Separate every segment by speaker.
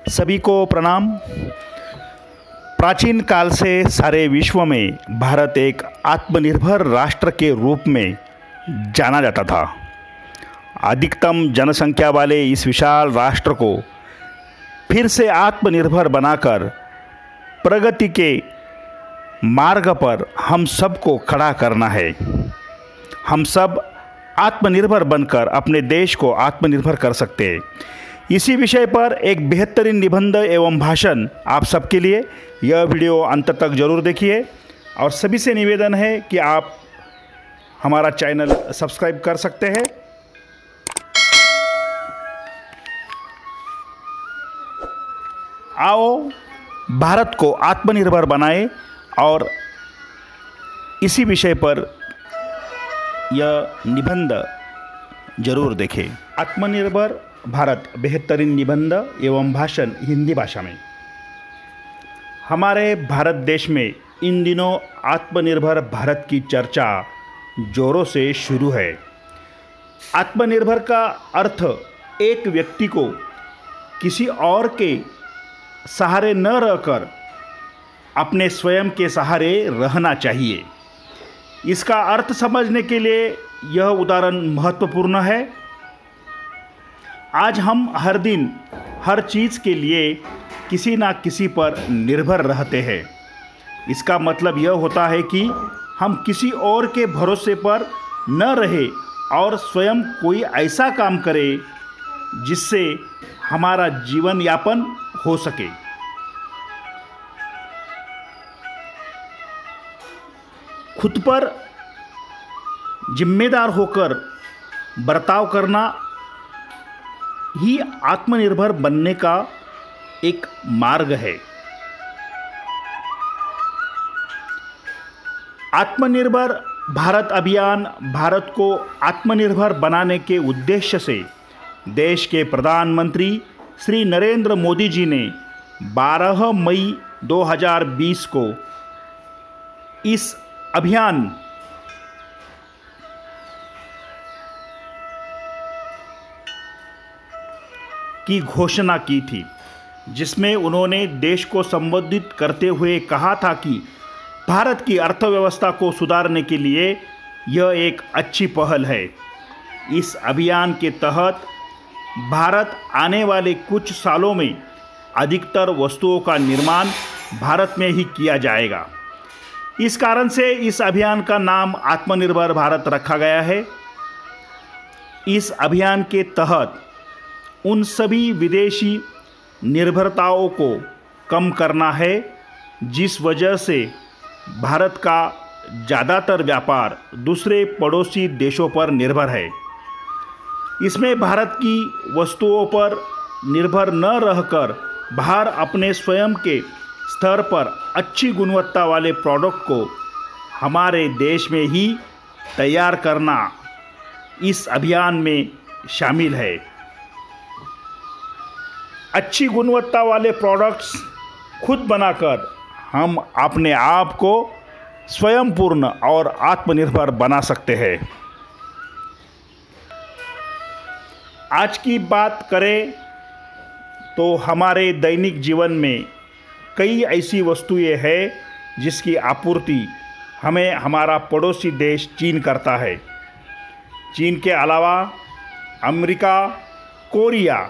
Speaker 1: सभी को प्रणाम। प्राचीन काल से सारे विश्व में भारत एक आत्मनिर्भर राष्ट्र के रूप में जाना जाता था। अधिकतम जनसंख्या वाले इस विशाल राष्ट्र को फिर से आत्मनिर्भर बनाकर प्रगति के मार्ग पर हम सबको खड़ा करना है। हम सब आत्मनिर्भर बनकर अपने देश को आत्मनिर्भर कर सकते हैं। इसी विषय पर एक बेहतरीन निबंध एवं भाषण आप सबके लिए। यह वीडियो अंत तक जरूर देखिए और सभी से निवेदन है कि आप हमारा चैनल सब्सक्राइब कर सकते हैं। आओ भारत को आत्मनिर्भर बनाएं और इसी विषय पर यह निबंध जरूर देखें। आत्मनिर्भर भारत बेहतरीन निबंध एवं भाषण हिंदी भाषा में। हमारे भारत देश में इन दिनों आत्मनिर्भर भारत की चर्चा जोरों से शुरू है। आत्मनिर्भर का अर्थ एक व्यक्ति को किसी और के सहारे न रहकर अपने स्वयं के सहारे रहना चाहिए। इसका अर्थ समझने के लिए यह उदाहरण महत्वपूर्ण है। आज हम हर दिन हर चीज़ के लिए किसी ना किसी पर निर्भर रहते हैं। इसका मतलब यह होता है कि हम किसी और के भरोसे पर न रहे और स्वयं कोई ऐसा काम करें जिससे हमारा जीवन यापन हो सके। खुद पर जिम्मेदार होकर बर्ताव करना ही आत्मनिर्भर बनने का एक मार्ग है। आत्मनिर्भर भारत अभियान भारत को आत्मनिर्भर बनाने के उद्देश्य से देश के प्रधानमंत्री श्री नरेंद्र मोदी जी ने 12 मई 2020 को इस अभियान की घोषणा की थी, जिसमें उन्होंने देश को संबोधित करते हुए कहा था कि भारत की अर्थव्यवस्था को सुधारने के लिए यह एक अच्छी पहल है। इस अभियान के तहत भारत आने वाले कुछ सालों में अधिकतर वस्तुओं का निर्माण भारत में ही किया जाएगा। इस कारण से इस अभियान का नाम आत्मनिर्भर भारत रखा गया है। इस अभियान के तहत उन सभी विदेशी निर्भरताओं को कम करना है जिस वजह से भारत का ज़्यादातर व्यापार दूसरे पड़ोसी देशों पर निर्भर है। इसमें भारत की वस्तुओं पर निर्भर न रहकर बाहर अपने स्वयं के स्तर पर अच्छी गुणवत्ता वाले प्रोडक्ट को हमारे देश में ही तैयार करना इस अभियान में शामिल है। अच्छी गुणवत्ता वाले प्रोडक्ट्स खुद बनाकर हम अपने आप को स्वयं पूर्ण और आत्मनिर्भर बना सकते हैं। आज की बात करें तो हमारे दैनिक जीवन में कई ऐसी वस्तुएं हैं जिसकी आपूर्ति हमें हमारा पड़ोसी देश चीन करता है। चीन के अलावा अमेरिका, कोरिया,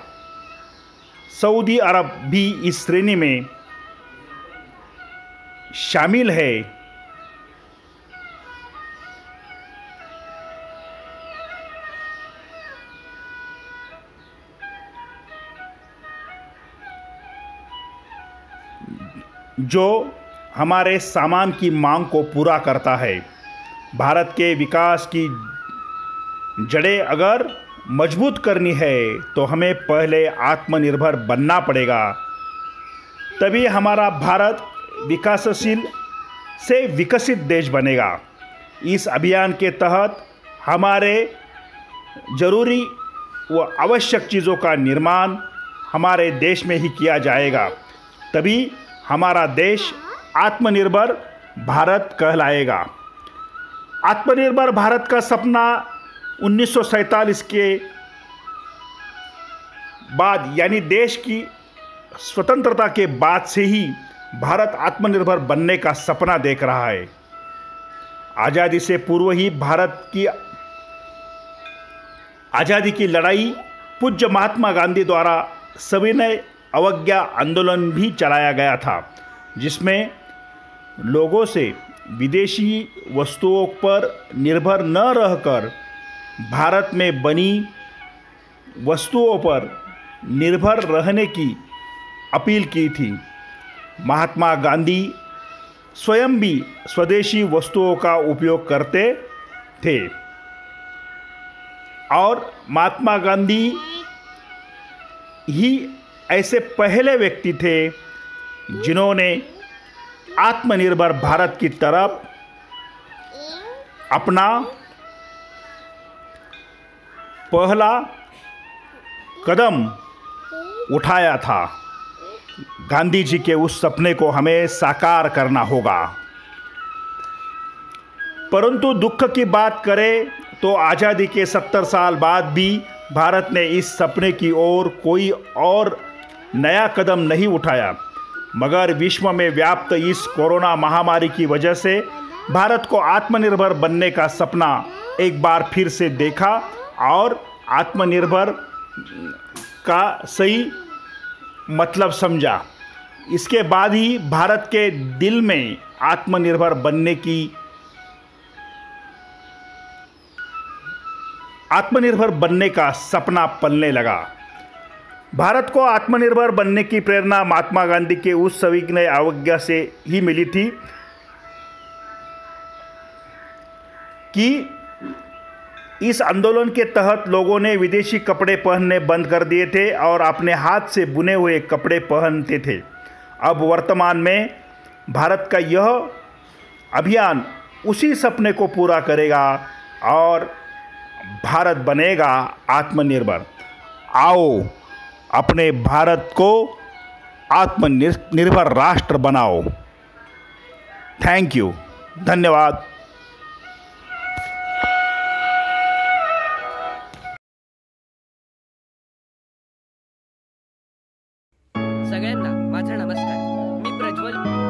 Speaker 1: सऊदी अरब भी इस श्रेणी में शामिल है। जो हमारे सामान की मांग को पूरा करता है। भारत के विकास की जड़ें अगर मजबूत करनी है तो हमें पहले आत्मनिर्भर बनना पड़ेगा, तभी हमारा भारत विकासशील से विकसित देश बनेगा। इस अभियान के तहत हमारे ज़रूरी व आवश्यक चीज़ों का निर्माण हमारे देश में ही किया जाएगा, तभी हमारा देश आत्मनिर्भर भारत कहलाएगा। आत्मनिर्भर भारत का सपना 1947 के बाद यानी देश की स्वतंत्रता के बाद से ही भारत आत्मनिर्भर बनने का सपना देख रहा है। आज़ादी से पूर्व ही भारत की आज़ादी की लड़ाई पूज्य महात्मा गांधी द्वारा सविनय अवज्ञा आंदोलन भी चलाया गया था, जिसमें लोगों से विदेशी वस्तुओं पर निर्भर न रहकर भारत में बनी वस्तुओं पर निर्भर रहने की अपील की थी। महात्मा गांधी स्वयं भी स्वदेशी वस्तुओं का उपयोग करते थे और महात्मा गांधी ही ऐसे पहले व्यक्ति थे जिन्होंने आत्मनिर्भर भारत की तरफ अपना पहला कदम उठाया था। गांधी जी के उस सपने को हमें साकार करना होगा। परंतु दुख की बात करें तो आज़ादी के 70 साल बाद भी भारत ने इस सपने की ओर कोई और नया कदम नहीं उठाया, मगर विश्व में व्याप्त इस कोरोना महामारी की वजह से भारत को आत्मनिर्भर बनने का सपना एक बार फिर से देखा और आत्मनिर्भर का सही मतलब समझा। इसके बाद ही भारत के दिल में आत्मनिर्भर बनने का सपना पलने लगा। भारत को आत्मनिर्भर बनने की प्रेरणा महात्मा गांधी के उस सविनय अवज्ञा से ही मिली थी कि इस आंदोलन के तहत लोगों ने विदेशी कपड़े पहनने बंद कर दिए थे और अपने हाथ से बुने हुए कपड़े पहनते थे। अब वर्तमान में भारत का यह अभियान उसी सपने को पूरा करेगा और भारत बनेगा आत्मनिर्भर। आओ अपने भारत को आत्मनिर्भर राष्ट्र बनाओ। थैंक यू, धन्यवाद।
Speaker 2: सगळ्यांना माझा नमस्कार। मी प्रज्वल